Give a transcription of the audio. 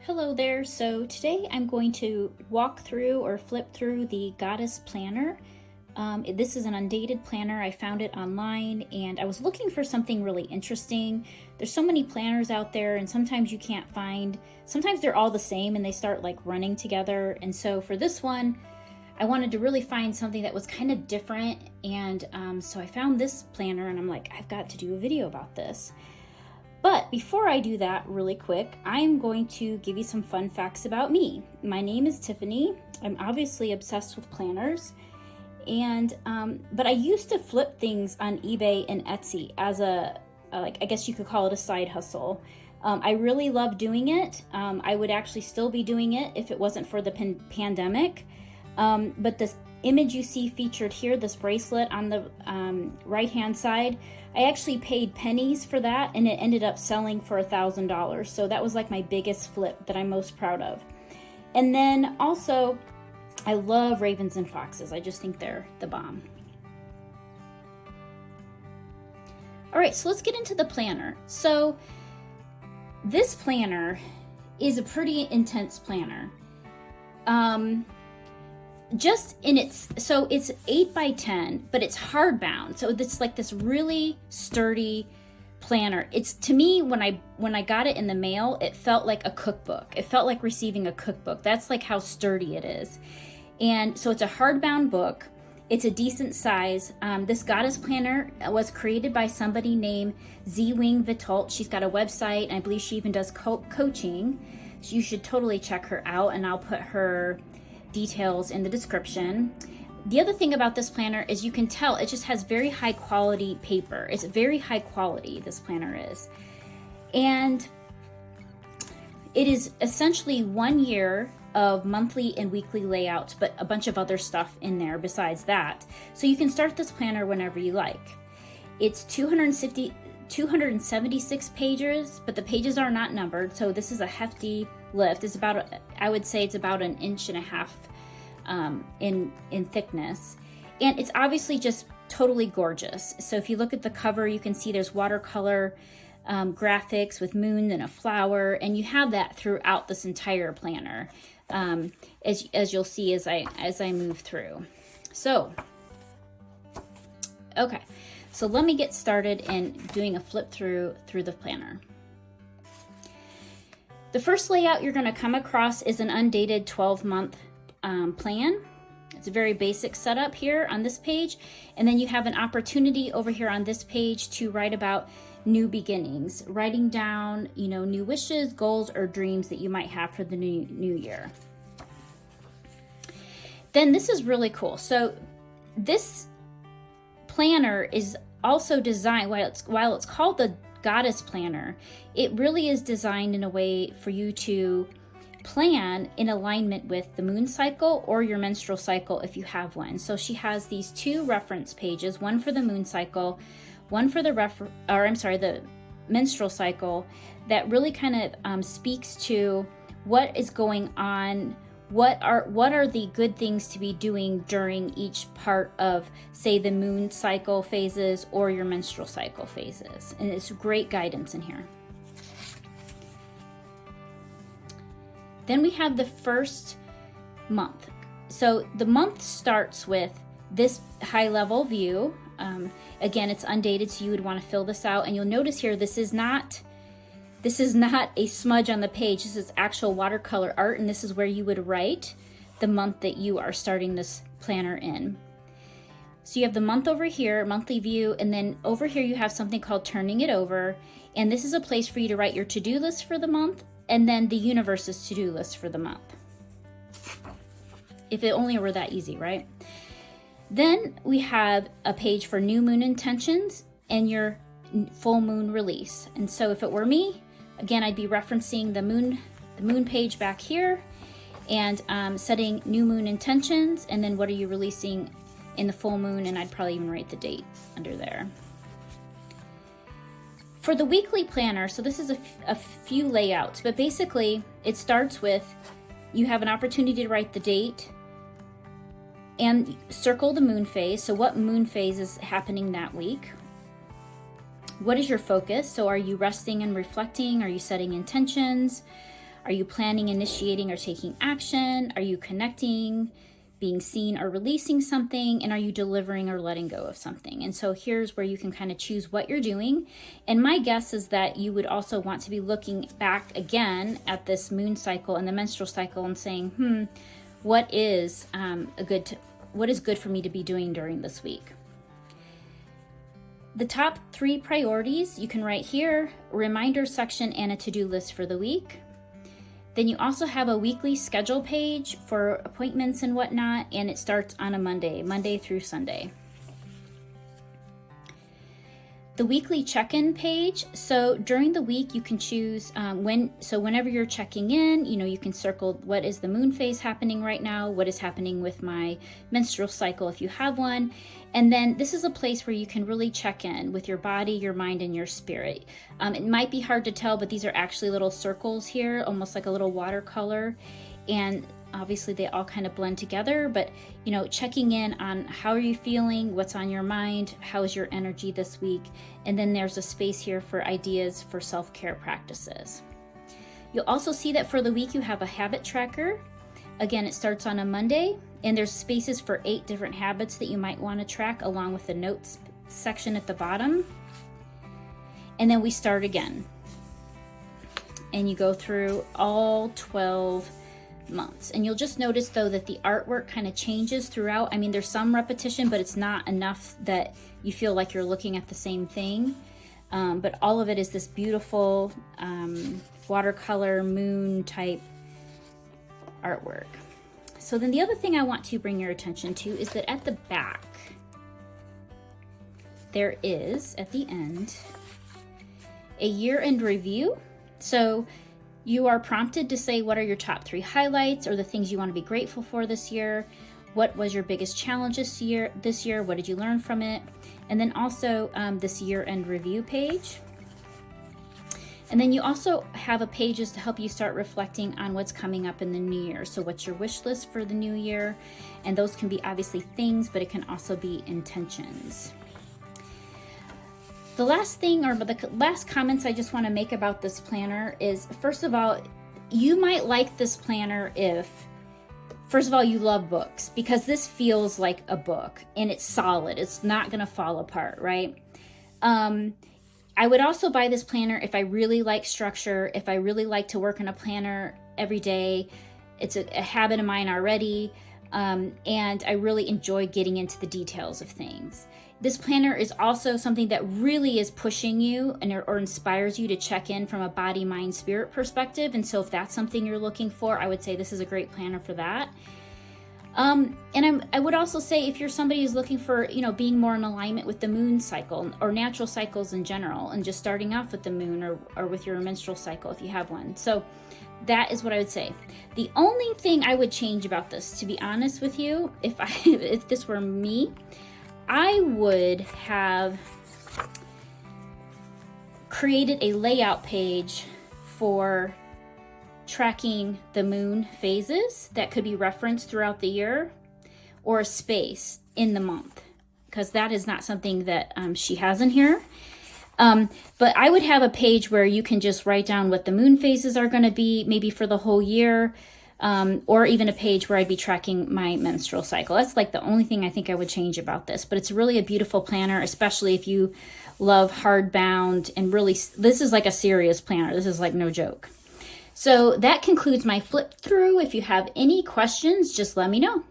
Hello there. So today I'm going to walk through or flip through the Goddess Planner. This is an undated planner. I found it online and I was looking for something really interesting. There's so many planners out there and sometimes you can't find, sometimes they're all the same and they start like running together. And so for this one, I wanted to really find something that was kind of different. And so I found this planner and I'm like, I've got to do a video about this. But before I do that really quick, I'm going to give you some fun facts about me. My name is Tiffany. I'm obviously obsessed with planners. And, but I used to flip things on eBay and Etsy as I guess you could call it a side hustle. I really love doing it. I would actually still be doing it if it wasn't for the pandemic. But this image you see featured here, this bracelet on the right-hand side, I actually paid pennies for that and it ended up selling for $1,000. So that was like my biggest flip that I'm most proud of. And then also, I love ravens and foxes. I just think they're the bomb. All right, so let's get into the planner. So this planner is a pretty intense planner. So it's 8 by 10, but it's hardbound. So it's like this really sturdy planner. It's, to me, when I got it in the mail, it felt like a cookbook. It felt like receiving a cookbook. That's like how sturdy it is. And so it's a hardbound book. It's a decent size. This Goddess Planner was created by somebody named Sze Wing Vetault. She's got a website, and I believe she even does coaching. So you should totally check her out, and I'll put her details in the description. The other thing about this planner is you can tell it just has very high quality paper. It's very high quality, this planner is. And it is essentially 1 year of monthly and weekly layouts, but a bunch of other stuff in there besides that. So you can start this planner whenever you like. It's 276 pages, but the pages are not numbered, so this is a hefty lift. It's about, I would say it's about 1.5 inches in thickness. And it's obviously just totally gorgeous. So if you look at the cover, you can see there's watercolor graphics with moon and a flower, and you have that throughout this entire planner, as you'll see as I move through. So, okay. So let me get started in doing a flip through the planner. The first layout you're going to come across is an undated 12-month plan. It's a very basic setup here on this page. And then you have an opportunity over here on this page to write about new beginnings, writing down, new wishes, goals, or dreams that you might have for the new year. Then this is really cool. So this planner is also designed, while it's called the Goddess Planner, it really is designed in a way for you to plan in alignment with the moon cycle or your menstrual cycle if you have one. So she has these two reference pages, one for the moon cycle, one for the menstrual cycle, that really kind of speaks to what is going on. What are the good things to be doing during each part of, say, the moon cycle phases or your menstrual cycle phases? And it's great guidance in here. Then we have the first month. So the month starts with this high-level view. Again, it's undated, so you would want to fill this out. And you'll notice here, this is not a smudge on the page. This is actual watercolor art, and this is where you would write the month that you are starting this planner in. So you have the month over here, monthly view, and then over here you have something called turning it over, and this is a place for you to write your to-do list for the month, and then the universe's to-do list for the month. If it only were that easy, right? Then we have a page for new moon intentions and your full moon release. And so if it were me, again, I'd be referencing the moon page back here and setting new moon intentions, and then what are you releasing in the full moon, and I'd probably even write the date under there. For the weekly planner, so this is a few layouts, but basically it starts with, you have an opportunity to write the date and circle the moon phase. So what moon phase is happening that week? What is your focus? So are you resting and reflecting? Are you setting intentions? Are you planning, initiating, or taking action? Are you connecting, being seen, or releasing something? And are you delivering or letting go of something? And so here's where you can kind of choose what you're doing. And my guess is that you would also want to be looking back again at this moon cycle and the menstrual cycle and saying, what is good for me to be doing during this week? The top 3 priorities you can write here: reminder section and a to-do list for the week. Then you also have a weekly schedule page for appointments and whatnot, and it starts on a Monday through Sunday. The weekly check-in page. So during the week, you can choose whenever you're checking in, you can circle what is the moon phase happening right now, what is happening with my menstrual cycle if you have one. And then this is a place where you can really check in with your body, your mind, and your spirit. It might be hard to tell, but these are actually little circles here, almost like a little watercolor. And obviously they all kind of blend together, but checking in on how are you feeling, what's on your mind, how is your energy this week, and then there's a space here for ideas for self-care practices. You'll also see that for the week you have a habit tracker. Again, it starts on a Monday, and there's spaces for 8 different habits that you might want to track, along with the notes section at the bottom. And then we start again, and you go through all 12 months. And you'll just notice though that the artwork kind of changes throughout. There's some repetition, but it's not enough that you feel like you're looking at the same thing. But all of it is this beautiful watercolor moon type artwork. So then the other thing I want to bring your attention to is that at the back, there is, at the end, a year-end review. So you are prompted to say what are your top 3 highlights or the things you want to be grateful for this year. What was your biggest challenge this year? What did you learn from it? And then also this year-end review page. And then you also have a pages to help you start reflecting on what's coming up in the new year. So what's your wish list for the new year? And those can be obviously things, but it can also be intentions. The last thing, or the last comments I just want to make about this planner is, first of all, you might like this planner if, first of all, you love books, because this feels like a book and it's solid. It's not going to fall apart, right? I would also buy this planner if I really like structure, if I really like to work in a planner every day. It's a habit of mine already, and I really enjoy getting into the details of things. This planner is also something that really is pushing you or inspires you to check in from a body, mind, spirit perspective. And so if that's something you're looking for, I would say this is a great planner for that. And I would also say if you're somebody who's looking for, being more in alignment with the moon cycle or natural cycles in general, and just starting off with the moon or with your menstrual cycle if you have one. So that is what I would say. The only thing I would change about this, to be honest with you, if this were me, I would have created a layout page for tracking the moon phases that could be referenced throughout the year, or a space in the month, because that is not something that she has in here. But I would have a page where you can just write down what the moon phases are going to be, maybe for the whole year, or even a page where I'd be tracking my menstrual cycle. That's like the only thing I think I would change about this. But it's really a beautiful planner, especially if you love hardbound, and really, this is like a serious planner. This is like no joke. So that concludes my flip through. If you have any questions, just let me know.